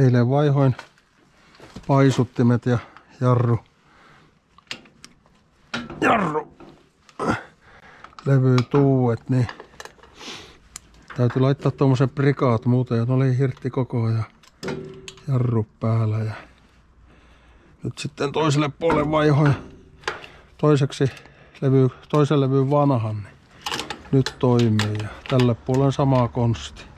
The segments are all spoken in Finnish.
Eilen vaihoin paisuttimet ja jarru levytuuet, niin täytyy laittaa tuommoisen prikaat muuten, ja ne oli hirtti koko ajan jarru päällä. Ja nyt sitten toiselle puolelle vaihoin toisen levyn vanhan, niin nyt toimii, ja tälle puolelle sama konsti.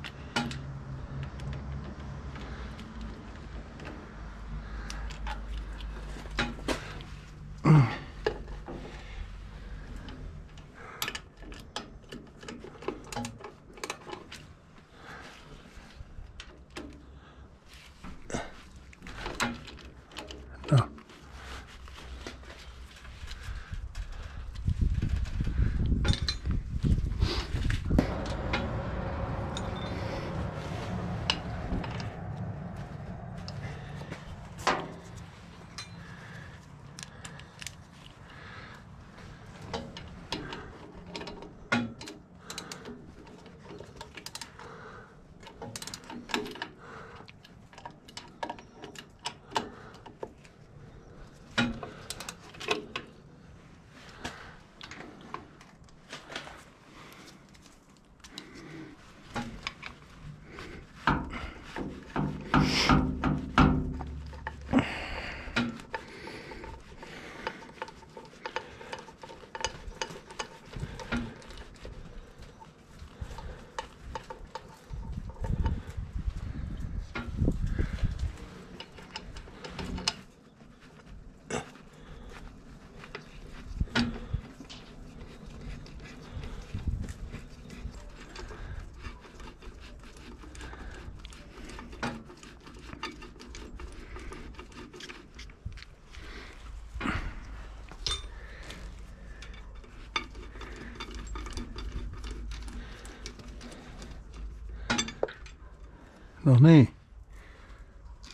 No niin,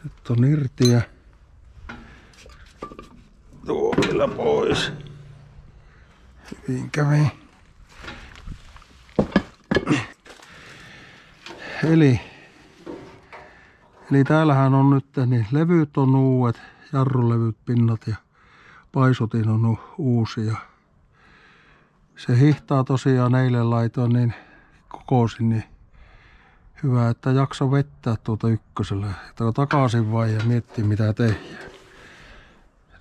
nyt on irti ja tuo vielä pois. Hyvin kävi. Eli täällähän on nyt niin levyt on uudet, jarrulevyt, pinnat ja paisutin on uusia. Se hihtaa tosiaan eilen laitoin niin kokosin, niin hyvä, että jakso vettää tuota ykkösellä. Takaisin vain ja miettiä mitä tehdään.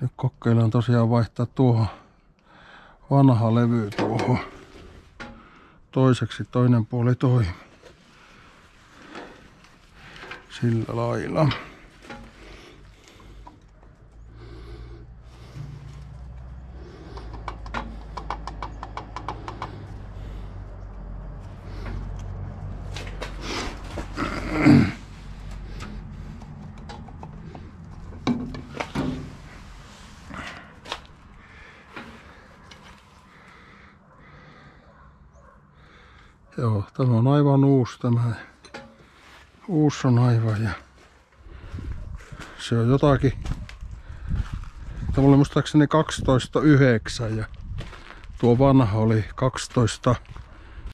Nyt kokeillaan tosiaan vaihtaa tuohon vanha levy tuohon. Toiseksi toinen puoli toimii. Sillä lailla. Joo, tämä on aivan uusi tämä. Uusi on aivan ja se on jotakin. Tämä oli muistaakseni 12.9 ja tuo vanha oli 12.